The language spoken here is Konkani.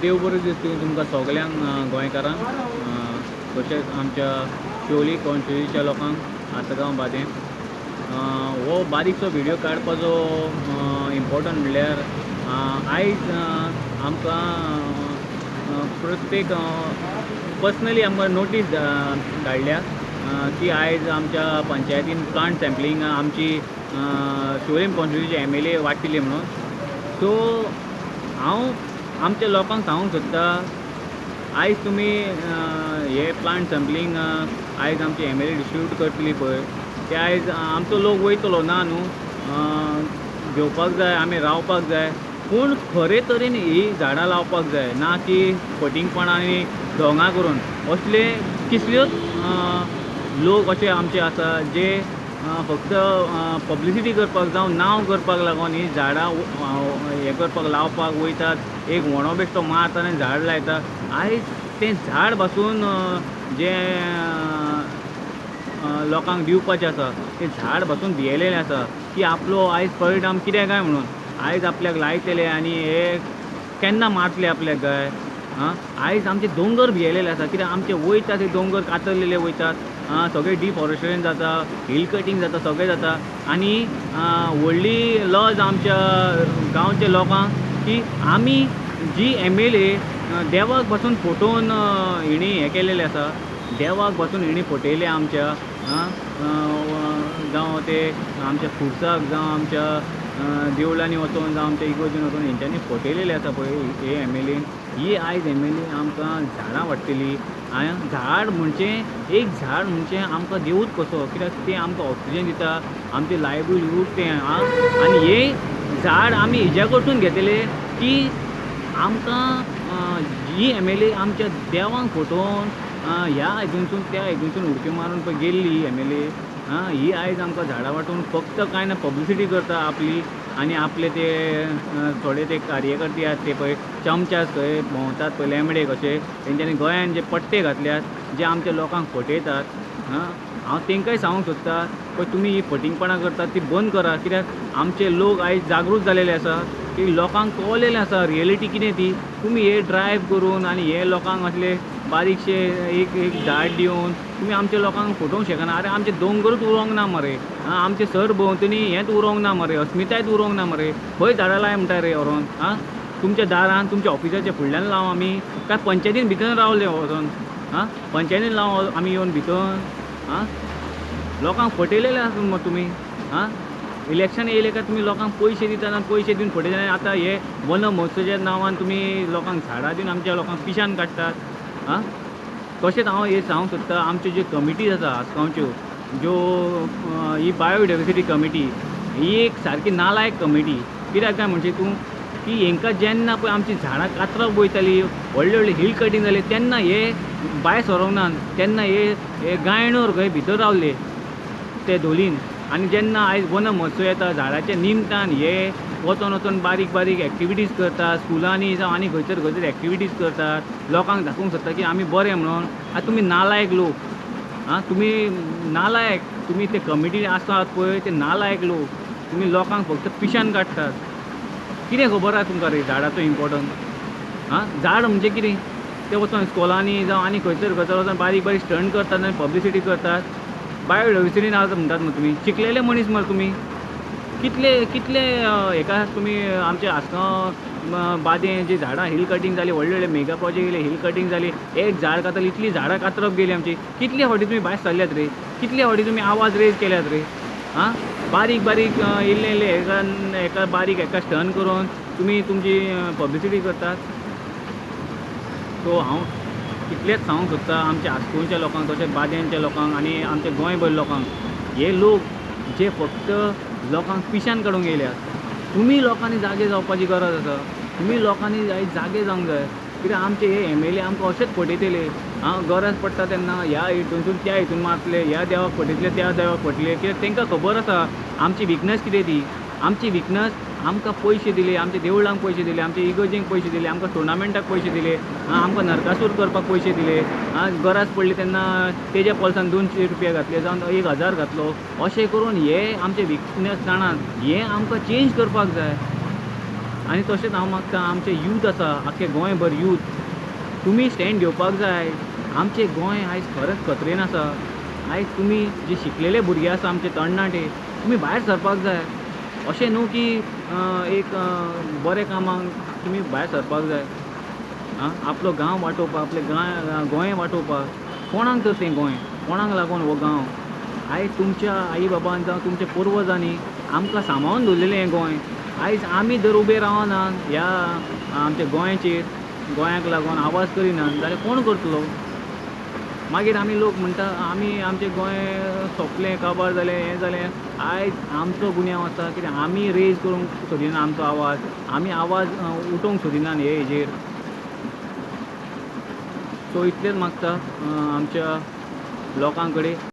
देव बरें दिसता तुमकां सगल्यांक गोंयकारांक तशेंच आमच्या शिवोली कॉन्स्टिट्युन्सीच्या लोकांक आसगांव बादें हो बारीकसो व्हिडिओ काडपाचो इम्पॉर्टंट म्हणल्यार आयज आमकां प्रत्येक पर्सनली आमकां नोटीस धाडल्या की आयज आमच्या पंचायतीन प्लांट सॅम्पलींग आमची शिवोलीम कॉन्स्टिट्युन्सीचे MLA वाडटिले म्हणून. सो हांव आमच्या लोकांक सांगूंक सोदता आयज तुमी हे प्लांट सॅम्पलींग आयज आमचे MLA डिस्ट्रिब्यूट करतली पळय ते आयज आमचो लोक वयतलो ना न्हू, घेवपाक जाय आमी रावपाक जाय, पूण खरे तरेन ही झाडां लावपाक जाय, ना की फटिंगपणांनी ढोंगा करून. असले कितल्योच लोक अशे आमचे आसा जे फक्त पब्लिसिटी करपाक जावं नांव करपाक लागून ही झाडां हें करपाक लावपाक वयतात, एक व्हडलो बेश्टो मारता आनी झाड लायता. आयज तें झाड पासून जें लोकांक दिवपाचें आसा तें झाड पासून भियेलेलें आसा की आपलो आयज परिणाम कितें काय म्हणून आयज आपल्याक लायतले आनी हे केन्ना मारतले आपल्याक काय. आयज आमचे दोंगर भियेलेले आसा कित्याक आमचे वयता ते दोंगर कातरलेले वयतात, सगळें डिफॉरेस्टेशन जाता, हिल कटींग जाता, सगळें जाता. आनी व्हडली लज आमच्या गांवच्या लोकांक की आमी जी MLA देवाक पासून फोटोवन हिणी हें केलेलें आसा, देवाक पासून हिणी फटयले आमच्या जावं ते आमच्या खुर्साक जावं आमच्या देवळांनी वचून जावं आमच्या इगोर्जीन वचून हेंच्यांनी फटयलेले आसा पळय हे MLA, ही आयज MLA आमकां झाडां वाडटली. झाड म्हणजे एक झाड म्हणजे आमकां देवूच कसो, कित्याक तें आमकां ऑक्सिजन दिता, आमचें लायव्हलीहूड तें आनी हे झाड आमी हेज्या कडसून घेतले की आमकां जी MLA आमच्या देवांक फटोवन ह्या हितूनसून त्या हितूनसून उडकी मारून पळय गेल्ली MLA, ही आयज आमकां झाडां वाटून फक्त कांय ना पब्लिसिटी करता आपली, आनी आपले ते थोडे ते कार्यकर्ते आसात ते पळय चमचास खंय भोंवतात पळय लेंबडे कशे, तेंच्यांनी गोंयान जे पट्टे घातल्यात जे आमच्या लोकांक फटयतात. हांव तेंकांय सांगूंक सोदता पळय तुमी ही फटिंगपणां करतात ती बंद करा, कित्याक आमचे लोक आयज जागृत जालेले आसा की लोकांक कळलेलें आसा रियलिटी कितें ती. तुमी हे ड्रायव करून आनी हे लोकांक असले बारीकशे एक झाड दिवन तुमी आमच्या लोकांक फटोवंक शकना. अरे आमचे दोंगरूच उरोंक ना मरे, आमचे सरभोंवतणी हेंच उरोंक ना मरे, अस्मितायच उरोंक ना मरे, खंय झाडां लाय म्हणटा रे व्हरोन. तुमच्या दारान तुमच्या ऑफिसाच्या फुडल्यान लाव आमी काय पंचायतीन भितर रावले वचोन, पंचायतीन लाव आमी येवन भितर. लोकांक फटयलेले आसा मग तुमी. इलेक्शन येयले काय तुमी लोकांक पयशे दितात आनी पयशे दिवन फटयतात. आनी आतां हे वन महोत्सवाच्या नांवान तुमी लोकांक झाडां दिवन आमच्या लोकांक पिशान काडटात. तशेंच हांव हे सांगूंक सोदता आमच्यो ज्यो कमिटीज आसा आसगांवच्यो, ज्यो ही बायोडायवर्सिटी कमिटी ही एक सारकी नालायक कमिटी. कित्याक काय म्हणचे तूं की हेंकां जेन्ना पळय आमची झाडां कातरप वयतालीं, व्हडले व्हडले हिल कटींग जाले तेन्ना हे भायर सरोंक ना, तेन्ना हे गायणोर खंय भितर रावले ते धोलीन. आनी जेन्ना आयज वन महोत्सव येता झाडाच्या निमतान हे वचोन वचोन बारीक बारीक एक्टिविटीज करतात, स्कुलांनी जावं आनी खंयसर एक्टिविटीज करतात, लोकांक दाखोवंक सोदता की आमी बरे म्हणून. आतां तुमी नालायक लोक, तुमी नालायक, तुमी ते कमिटी आसात पळय ते नालायक लोक, तुमी लोकांक फक्त पिशान काडटात. कितें खबर आसा तुमकां रे झाडाचो इम्पॉर्टन्स? झाड म्हणजे कितें ते वचोन स्कुलांनी जावं आनी खंयसर वचोन बारीक बारीक स्टंट करतात आनी पब्लिसिटी करतात. बायोडायवर्सिटी नाजाता म्हणटात मग तुमी, शिकलेले मनीस मरे तुमी. कितले हेका तुमी आमचे आसगांव बादें जी झाडां हिल कटींग जाली, व्हडले व्हडले मेगा प्रोजेक्ट येयले, हिल कटींग जाली, एक झाड कातरली, इतली झाडां कातरप गेली आमची. कितले फावटी तुमी भायर सरल्यात रे, कितले फावटी तुमी आवाज रेज केल्यात रे. बारीक बारीक इल्ले हेका बारीक हेका स्टन करून तुमी तुमची पब्लिसिटी करतात. सो हांव इतलेंच सांगूंक सोदता आमच्या आसगांवच्या लोकांक, तशेंच बाद्यांच्या लोकांक आनी आमच्या गोंयभर लोकांक, हे लोक जे फक्त लोकांक पिशान काडूंक येयल्यात. तुमी लोकांनी जागे जावपाची गरज आसा, तुमी लोकांनी आयज जागे जावंक जाय. कित्याक आमचे हे MLA आमकां अशेंच फटयतले. गरज पडटा तेन्ना ह्या हितूनसून त्या हितून मारतले, ह्या देवाक फटयतले त्या देवाक फटयतले. कित्याक तांकां खबर आसा आमची विकनस कितें ती. आमची विकनस आमकां पयशे दिले, आमच्या देवळांक पयशे दिले, आमच्या इगर्जेक पयशे दिले, आमकां टुर्नामेंटाक पयशे दिले, आमकां नरकासूर करपाक पयशे दिले. गरज पडली तेन्ना तेज्या पॉल्सान 200 रुपया घातले जावन 1000 घातलो. अशें करून हे आमचे विकनस जाणात, हे आमकां चेंज करपाक जाय. आनी तशेंच हांव मागता आमचे यूथ आसा आख्खे गोंयभर यूथ तुमी स्टँड घेवपाक जाय. आमचें गोंय आयज खरेंच खत्रेन आसा. आयज तुमी जे शिकलेले भुरगे आसा आमचे तरणाटे तुमी भायर सरपाक जाय. अशें न्हू की एक बरे कामाक तुमी भायर सरपाक जाय. आपलो गांव वाटोवपाक आपलें गोंय वाटोवपाक. कोणाक तर तें गोंय, कोणाक लागून हो गांव. आयज तुमच्या आई बाबान जावं तुमच्या पुर्वजांनी आमकां सांबाळून दवरलेलें हें गोंय. आयज आमी जर उबे रावनात ह्या आमच्या गोंयाचेर, गोंयाक लागून आवाज करिनात जाल्यार कोण करतलो. मागीर आमी लोक म्हणटा आमी आमचें गोंय सोंपलें काबार जालें हें जालें. आयज आमचो गुन्यांव आसा कित्याक आमी रेज करूंक सोदिना आमचो आवाज. आमी आवाज उठोवंक सोदिना हे हेजेर. सो इतलेंच मागता आमच्या लोकां कडेन